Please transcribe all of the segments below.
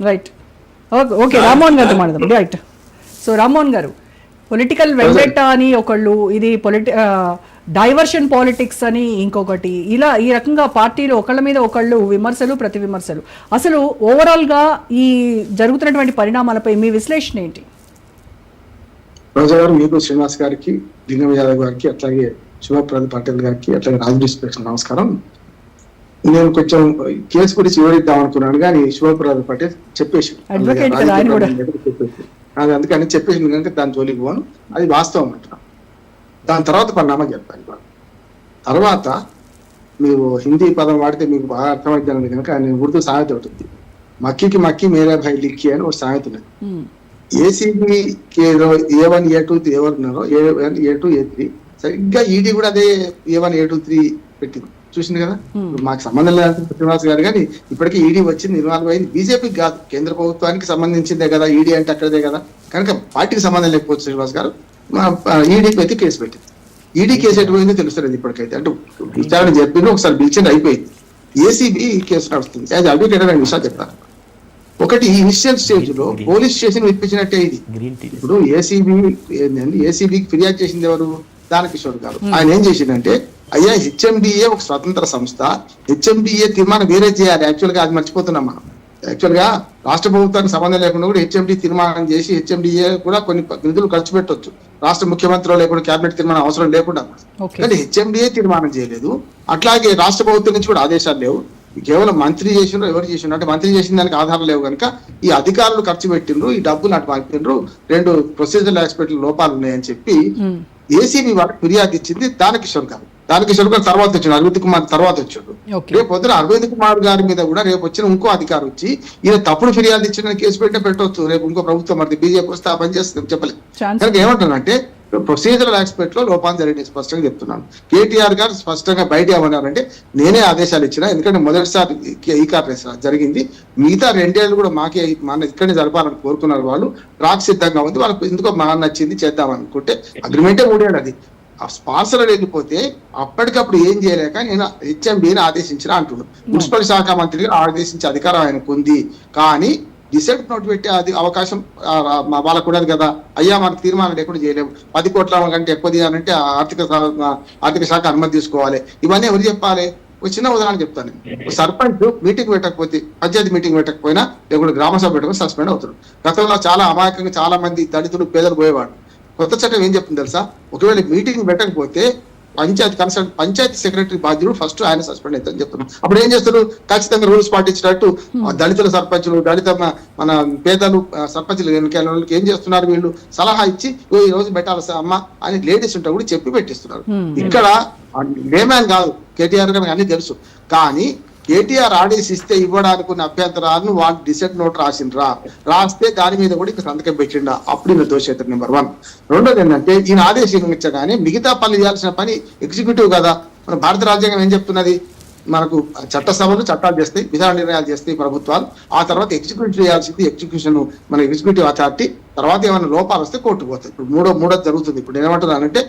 Right okay Rammohan గారితో మాట్లాడదాం right. So Rammohan గారు, పొలిటికల్ వెండెట్టా అని ఒకళ్ళు, ఇది డైవర్షన్ పాలిటిక్స్ అని ఇంకొకటి, ఇలా ఈ రకంగా పార్టీలు ఒకళ్ళ మీద ఒకళ్ళు విమర్శలు ప్రతి విమర్శలు. అసలు ఓవరాల్ గా ఈ జరుగుతున్నటువంటి పరిణామాలపై మీ విశ్లేషణ ఏంటి? రోజా గారు, మీకు శ్రీనివాస్ గారికి, లింగం యాదవ్ గారికి, అట్లాగే శివప్రసాద్ పటేల్ గారికి, అట్లాగే రాజేష్ నమస్కారం. నేను కొంచెం కేసు గురించి వివరిద్దాం అనుకున్నాను కానీ శివప్రసాద్ పటేల్ చెప్పేసి అది అందుకని చెప్పేసి కనుక దాని జోలికి పోను, అది వాస్తవం అంటున్నాను. దాని తర్వాత పరిణామం చెప్తాను. తర్వాత మీరు హిందీ పదం వాడితే మీకు బాగా అర్థమైంది కనుక నేను ఉర్దూ సామెత ఉంటుంది, మక్కీకి మక్కీ మేరే భాయ్ లిక్కీ అని ఒక సామెత ఉన్నది. ఏసీబీ A1 A2 ఎవరు ఉన్నారో A1 A2 A3 సరిగ్గా ఈడీ కూడా అదే A1 A2 A3 పెట్టింది, చూసింది కదా. మాకు సంబంధం లేదు శ్రీనివాస్ గారు, కానీ ఇప్పటికీ ఈడీ వచ్చింది, ఇన్వాల్వ్ అయింది. బీజేపీకి కాదు, కేంద్ర ప్రభుత్వానికి సంబంధించిందే కదా, ఈడీ అంటే అక్కడదే కదా, కనుక పార్టీకి సంబంధం లేకపోవచ్చు శ్రీనివాస్ గారు. ఈడీకి అయితే కేసు పెట్టింది. ఈడీ కేసు ఎటుపోయిందో తెలుస్తుంది ఇప్పటికైతే, అంటే విచారణ చెప్పింది, ఒకసారి పిలిచింది, అయిపోయింది. ఏసీబీ కేసు నడుస్తుంది. యాజ్ అడ్వకేట్ రెండు విషయాలు చెప్తాను. ఒకటి, ఇనిషియల్ స్టేజ్ లో పోలీస్ స్టేషన్ ఇప్పించినట్టే ఇది. ఇప్పుడు ఏసీబీకి ఫిర్యాదు చేసింది ఎవరు? దానకిషోర్ గారు. ఆయన ఏం చేసిందంటే, అయ్యా హెచ్ఎండిఏ ఒక స్వతంత్ర సంస్థ, హెచ్ఎండిఏ తీర్మానం వేరే చేయాలి. యాక్చువల్ గా అది మర్చిపోతున్నాం మనం. యాక్చువల్ గా రాష్ట్ర ప్రభుత్వానికి సంబంధం లేకుండా కూడా హెచ్ఎండి తీర్మానం చేసి హెచ్ఎండిఏ కూడా కొన్ని నిధులు ఖర్చు పెట్టవచ్చు, రాష్ట్ర ముఖ్యమంత్రి లేకుండా క్యాబినెట్ తీర్మానం అవసరం లేకుండా. కానీ హెచ్ఎండిఏ తీర్మానం చేయలేదు, అట్లాగే రాష్ట్ర ప్రభుత్వం నుంచి కూడా ఆదేశాలు లేవు. కేవలం మంత్రి చేసిండ్రు, ఎవరు చేసిండ్రు అంటే మంత్రి చేసిన దానికి ఆధారం లేవు కనుక ఈ అధికారులు ఖర్చు పెట్టిండ్రు, ఈ డబ్బులు అటు పంపిండ్రు, 2 ప్రొసీజరల్ ఆస్పెక్ట్ లోపాలు ఉన్నాయని చెప్పి ఏసీబీ వాళ్ళకి ఫిర్యాదు ఇచ్చింది దానకిషోర్ గారు. దానకిషోర్ గారు తర్వాత వచ్చాడు, అరవింద్ కుమార్ తర్వాత వచ్చాడు. రేపు పొద్దున అరవింద్ కుమార్ గారి మీద కూడా రేపు వచ్చిన ఇంకో అధికారి వచ్చి ఈయన తప్పుడు ఫిర్యాదు ఇచ్చిన కేసు పెట్టవచ్చు. రేపు ఇంకో ప్రభుత్వం మరి బీజేపీ వస్తే ఆ పని చేస్తుంది, చెప్పలేదు. కనుక ఏమంటానంటే ప్రొసీజరల్ ఆస్పెక్ట్ లో లోపాలు జరిగింది స్పష్టంగా చెప్తున్నాను. కేటీఆర్ గారు స్పష్టంగా బయట ఏమన్నారంటే, నేనే ఆదేశాలు ఇచ్చిన, ఎందుకంటే మొదటిసారి ఈ కాంగ్రెస్ జరిగింది, మిగతా 2 ఏళ్ళు కూడా మాకే ఇక్కడే జరపాలని కోరుకున్నారు వాళ్ళు, ట్రాక్ సిద్ధంగా ఉంది, వాళ్ళకి ఎందుకో బాగా నచ్చింది చేద్దాం అనుకుంటే అగ్రిమెంటే 3 ఏళ్ళు. అది ఆ స్పాన్సర్ లేకపోతే అప్పటికప్పుడు ఏం చేయలేక నేను హెచ్ఎంబీని ఆదేశించిన అంటున్నాను. మున్సిపల్ శాఖ మంత్రిగా ఆదేశించే అధికారం ఆయనకు ఉంది, కానీ డిసెంట్ నోట్ పెట్టే అది అవకాశం వాళ్ళకు ఉన్నది కదా. అయ్యా మనకు తీర్మానం లేకుండా చేయలేము, 10 కోట్ల కంటే ఎక్కువ తీయాలంటే ఆర్థిక శాఖ అనుమతి తీసుకోవాలి. ఇవన్నీ ఎవరు చెప్పాలి? ఒక చిన్న ఉదాహరణ చెప్తాను. సర్పంచ్ మీటింగ్ పెట్టకపోతే, పంచాయతీ మీటింగ్ పెట్టకపోయినా లేకుంటే గ్రామ సభ పెట్టకపోతే సస్పెండ్ అవుతారు. గతంలో చాలా అమాయకంగా చాలా మంది దళితులు పేదలు పోయేవాడు. కొత్త చట్టం ఏం చెప్తుంది తెలుసా? ఒకవేళ మీటింగ్ పెట్టకపోతే పంచాయతీ సెక్రటరీ బాధ్యుడు ఫస్ట్ ఆయన సస్పెండ్ అవుతారని చెప్తున్నాం. అప్పుడు ఏం చేస్తారు? ఖచ్చితంగా రూల్స్ పాటించినట్టు దళితుల సర్పంచులు, దళిత మన పేదలు సర్పంచులు ఎన్నికలకి ఏం చేస్తున్నారు? వీళ్ళు సలహా ఇచ్చి ఈ రోజు పెట్టాలి అమ్మ అని లేడీస్ ఉంటే కూడా చెప్పి పెట్టిస్తున్నారు. ఇక్కడ లేమ్యాన్ కాదు, కేటీఆర్ గారికి అన్ని తెలుసు. కానీ కేటీఆర్ ఆదేశిస్తే ఇవ్వడానికి ఉన్న అభ్యంతరాలను వాళ్ళు డిసెంట్ నోట్ రాస్తే దాని మీద కూడా ఇంకా సంతకం పెట్టిండా, అప్పుడు ఈయన దోషేతరు నెంబర్ 1. రెండోది ఏంటంటే, ఈయన ఆదేశించగానే మిగతా పనులు చేయాల్సిన పని ఎగ్జిక్యూటివ్ కదా. మన భారత రాజ్యాంగం ఏం చెప్తున్నది? మనకు చట్టసభలు చట్టాలు చేస్తాయి, విధాన నిర్ణయాలు చేస్తాయి ప్రభుత్వాలు, ఆ తర్వాత ఎగ్జిక్యూటివ్ చేయాల్సింది ఎగ్జిక్యూషన్ మన ఎగ్జిక్యూటివ్ అథారిటీ. తర్వాత ఏమైనా లోపాలు వస్తే కోర్టుకు పోతాయి. ఇప్పుడు మూడోది జరుగుతుంది. ఇప్పుడు నేనేమంటున్నానంటే,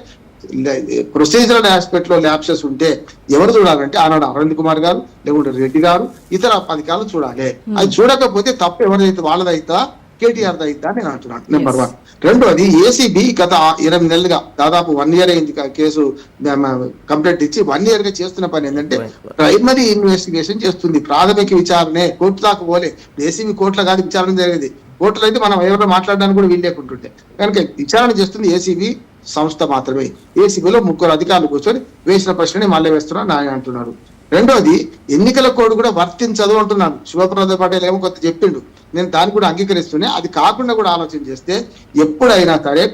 ప్రొసీజరల్ ఆస్పెక్ట్ లో ల్యాప్సెస్ ఉంటే ఎవరు చూడాలంటే ఆనాడు అరవింద్ కుమార్ గారు, లేకుంటే రెడ్డి గారు, ఇతర అధికారులు చూడాలి. అది చూడకపోతే తప్పు ఎవరిదైతే వాళ్ళదైతా, కేటీఆర్ దైతా నేను అంటున్నాను. నెంబర్ 1. రెండోది, ఏసీబీ గత 20 నెలలుగా దాదాపు 1 year అయింది కేసు కంప్లైంట్ ఇచ్చి. 1 year గా చేస్తున్న పని ఏంటంటే ప్రైమరీ ఇన్వెస్టిగేషన్ చేస్తుంది, ప్రాథమిక విచారణే. కోర్టు దాకా పోలే. ఏసీబీ కోర్టులో కాదు విచారణ జరిగేది, కోర్టులో అయితే మనం ఎవరైనా మాట్లాడడానికి కూడా వీలు లేకుంటుంటే. కనుక విచారణ చేస్తుంది ఏసీబీ సంస్థ మాత్రమే. ఏసీబీలో 3 అధికారులు కూర్చొని వేసిన ప్రశ్నని మళ్ళీ వేస్తున్నారు నాయన అంటున్నారు. రెండోది, ఎన్నికల కోడ్ కూడా వర్తించదు అంటున్నాను. శివప్రసాద్ పటేల్ ఏమో కొత్త చెప్పిండు, నేను దాన్ని కూడా అంగీకరిస్తూనే. అది కాకుండా కూడా ఆలోచన చేస్తే ఎప్పుడైనా సరే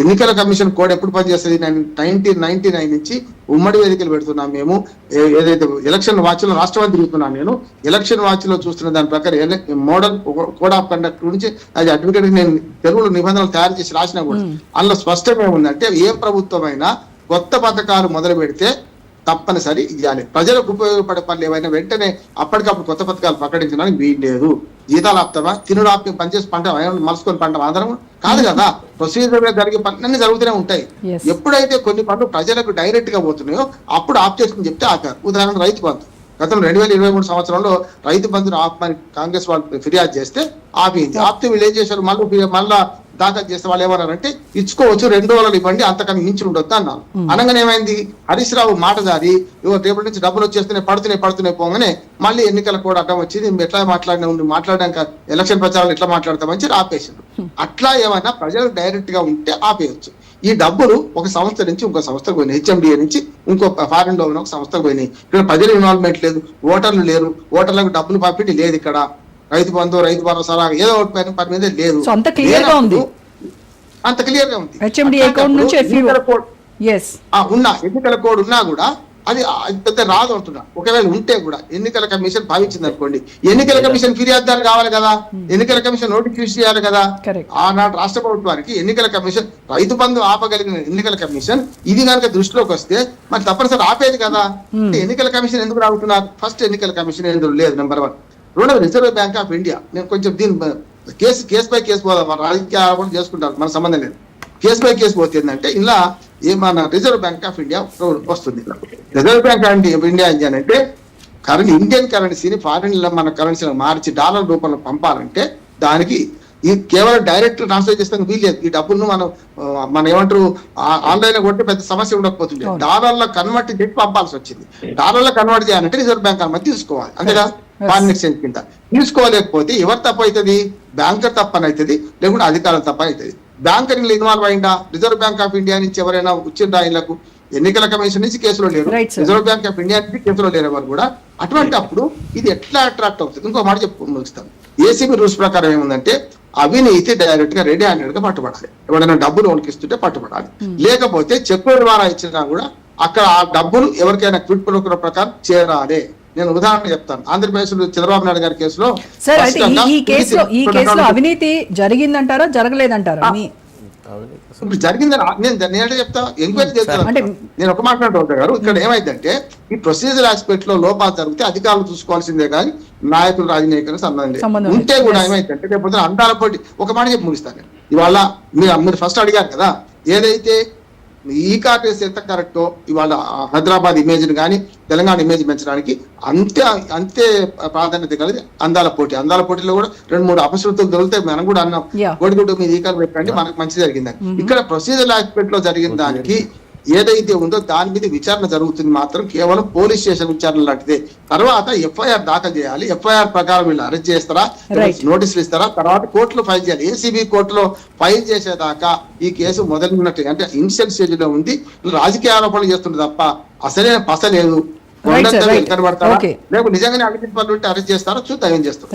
ఎన్నికల కమిషన్ కోడ్ ఎప్పుడు పనిచేస్తుంది? 1999 నుంచి ఉమ్మడి వేదికలు పెడుతున్నాం మేము. ఏదైతే ఎలక్షన్ వాచ్ లో రాష్ట్రపతి తిరుగుతున్నాను నేను, ఎలక్షన్ వాచ్ లో చూస్తున్న దాని ప్రకారం మోడల్ కోడ్ ఆఫ్ కండక్ట్ గురించి అది అడ్వకేట్ నేను తెలుగులో నిబంధనలు తయారు చేసి రాసినా కూడా అందులో స్పష్టంగా ఏముందంటే, ఏ ప్రభుత్వం అయినా కొత్త పథకాలు మొదలు పెడితే తప్పనిసరి ఇవ్వాలి. ప్రజలకు ఉపయోగపడే పనులు ఏవైనా వెంటనే అప్పటికప్పుడు కొత్త పథకాలు ప్రకటించడానికి వీలు లేదు. జీతాలు ఆపుతామా, తినుడు ఆపి పనిచేసి పంట మలుసుకొని పంట అందరం కాదు కదా. ప్రొసీజర్ గా జరిగే పనులన్నీ జరుగుతూనే ఉంటాయి. ఎప్పుడైతే కొన్ని పనులు ప్రజలకు డైరెక్ట్ గా పోతున్నాయో అప్పుడు ఆప్ చేసుకుని చెప్తే ఆపారు. ఉదాహరణ రైతు బంధు. గతంలో 2023 సంవత్సరంలో రైతు బంధును ఆపమని కాంగ్రెస్ వాళ్ళు ఫిర్యాదు చేస్తే ఆపింది. ఆపితే వీళ్ళు ఏం చేశారు, మళ్ళా దాఖలు చేస్తే వాళ్ళు ఏమన్నారంటే ఇచ్చుకోవచ్చు, 2 రోజులు ఇవ్వండి, అంతకన్నా మించి ఉండొద్దు అన్నారు. అనగానే ఏమైంది, హరీష్ రావు మాట జారి రేపటి నుంచి డబ్బులు వచ్చేస్తున్నాయి పడుతున్నాయి పోగానే మళ్ళీ ఎన్నికల కూడా అడ్డం వచ్చింది. ఎట్లా మాట్లాడాక ఎలక్షన్ ప్రచారాలు ఎట్లా మాట్లాడతామని ఆపేసారు. అట్లా ఏమైనా ప్రజలు డైరెక్ట్ గా ఉంటే ఆపేయచ్చు. ఈ డబ్బులు ఒక సంస్థ నుంచి ఇంకో సంస్థకు పోయినాయి, హెచ్ఎండిఏ నుంచి ఇంకో ఫారిన్ లో ఉన్న ఒక సంస్థకు పోయినాయి. ఇక్కడ ప్రజల ఇన్వాల్వ్మెంట్ లేదు, ఓటర్లు లేరు, ఓటర్లకు డబ్బులు పంపిణీ లేదు, ఇక్కడ రైతు బంధు రైతు భరోసా ఏదో ఒకటి పని మీద లేదు. అంత క్లియర్ గా ఉంది. ఎన్నికల కోడ్ ఉన్నా కూడా అది పెద్ద రాదు అంటున్నా. ఒకవేళ ఉంటే కూడా ఎన్నికల కమిషన్ భావించింది అనుకోండి, ఎన్నికల కమిషన్ ఫిర్యాదుదారు కావాలి కదా, ఎన్నికల కమిషన్ నోటిఫికేషన్ చేయాలి కదా. ఆనాడు రాష్ట్ర ప్రభుత్వానికి ఎన్నికల కమిషన్ రైతు బంధు ఆపగలిగిన ఎన్నికల కమిషన్ ఇది కనుక దృష్టిలోకి వస్తే మరి తప్పనిసరి ఆపేది కదా. ఎన్నికల కమిషన్ ఎందుకు రావుతున్నారు? ఫస్ట్ ఎన్నికల కమిషన్ ఎందుకు లేదు, నెంబర్ 1. రెండవది రిజర్వ్ బ్యాంక్ ఆఫ్ ఇండియా. నేను కొంచెం దీని కేసు బై కేసు పోదాం, మన రాజకీయ ఆరోపణలు చేసుకుంటారు, మన సంబంధం లేదు. కేసు బై కేసు పోతుందంటే ఇలా మన రిజర్వ్ బ్యాంక్ ఆఫ్ ఇండియా వస్తుంది. రిజర్వ్ బ్యాంక్ ఆఫ్ ఇండియా అంటే ఇండియన్ కరెన్సీని ఫారిన్ మన కరెన్సీని మార్చి డాలర్ రూపంలో పంపాలంటే దానికి ఈ కేవలం డైరెక్ట్ ట్రాన్స్ఫర్ చేస్తానికి వీల్లేదు. ఈ డబ్బులను మనం ఏమంటారు ఆన్లైన్ లో కొట్టి పెద్ద సమస్య ఉండకపోతుంది. డాలర్లో కన్వర్ట్ చేసి పంపాల్సి వచ్చింది. డాలర్లో కన్వర్ట్ చేయాలంటే రిజర్వ్ బ్యాంక్ అనుమతి తీసుకోవాలి, అంతేగా. ఫారిన్ ఎక్స్చేంజ్ కింద తీసుకోలేకపోతే ఎవరు తప్పు అవుతుంది? బ్యాంకర్ తప్పని అవుతుంది, లేకుంటే అధికారులు తప్ప అవుతుంది. బ్యాంకరింగ్ ఇన్వాల్వ్ అయిందా? రిజర్వ్ బ్యాంక్ ఆఫ్ ఇండియా నుంచి ఎవరైనా వచ్చిందా ఇళ్లకు? ఎన్నికల కమిషన్ నుంచి కేసులో లేరు, రిజర్వ్ బ్యాంక్ ఆఫ్ ఇండియా నుంచి కేసులో లేరు ఎవరు కూడా. అటువంటి అప్పుడు ఇది ఎట్లా అట్రాక్ట్ అవుతుంది? ఇంకో మాట ముగిస్తాం. ఏసీబీ రూల్స్ ప్రకారం ఏముందంటే అవినీతి డైరెక్ట్ గా రెడీ హ్యాండెడ్ గా పట్టుబడాలి. ఎవరైనా డబ్బులు ఉనికిస్తుంటే పట్టుబడాలి. లేకపోతే చెక్కుల ద్వారా ఇచ్చినా కూడా అక్కడ ఆ డబ్బులు ఎవరికైనా క్విట్ ప్రొ ప్రకారం చేరాలి. నేను ఉదాహరణ చెప్తాను. ఆంధ్రప్రదేశ్ లో చంద్రబాబు నాయుడు గారి కేసులో ఈ కేసులో అవినీతి జరిగిందంటారా జరగలేదంటారా? ఇప్పుడు జరిగిందని నేను చెప్తా, ఎంక్వైరీ చేస్తాను. నేను ఒక మాట్లాడుతూ గారు, ఇక్కడ ఏమైందంటే ఈ ప్రొసీజర్ ఆస్పెక్ట్ లో లోపాలు జరిగితే అధికారులు చూసుకోవాల్సిందే కానీ నాయకులు రాజనీయకులకు సంబంధం లేదు. ఉంటే కూడా ఏమైందంటే రేపు అందాల పోటీ. ఒక మాట చెప్పి ముగిస్తాను. ఇవాళ మీరు ఫస్ట్ అడిగారు కదా, ఏదైతే ఈ కార్టెస్ ఎంత కరెక్టో ఇవాళ హైదరాబాద్ ఇమేజ్ కానీ తెలంగాణ ఇమేజ్ పెంచడానికి అంతే ప్రాధాన్యత కలిగి అందాల పోటీ. అందాల పోటీలో కూడా 2-3 అపశృతులు దొరికితే మనం కూడా అన్నాం, గొడిగుడ్డు మీద ఈ కాలు పెట్టండి మనకు మంచి జరిగిందని. ఇక్కడ ప్రొసీజర్ ఆస్పెక్ట్ లో జరిగిన దానికి ఏదైతే ఉందో దాని మీద విచారణ జరుగుతుంది, మాత్రం కేవలం పోలీస్ స్టేషన్ విచారణ లాంటిదే. తర్వాత ఎఫ్ఐఆర్ దాఖలు చేయాలి. ఎఫ్ఐఆర్ ప్రకారం వీళ్ళు అరెస్ట్ చేస్తారా, నోటీసులు ఇస్తారా, తర్వాత కోర్టులో ఫైల్ చేయాలి. ఏసీబీ కోర్టులో ఫైల్ చేసేదాకా ఈ కేసు మొదలున్నట్టు అంటే ఇనిషియల్ స్టేజ్ లో ఉంది. రాజకీయ ఆరోపణలు చేస్తుంది తప్ప అసలే పసలేదు. కనబడతారా, లేకపోతే నిజంగానే అవినీతి పనులు ఉంటే అరెస్ట్ చేస్తారో చూద్దాం ఏం చేస్తారు.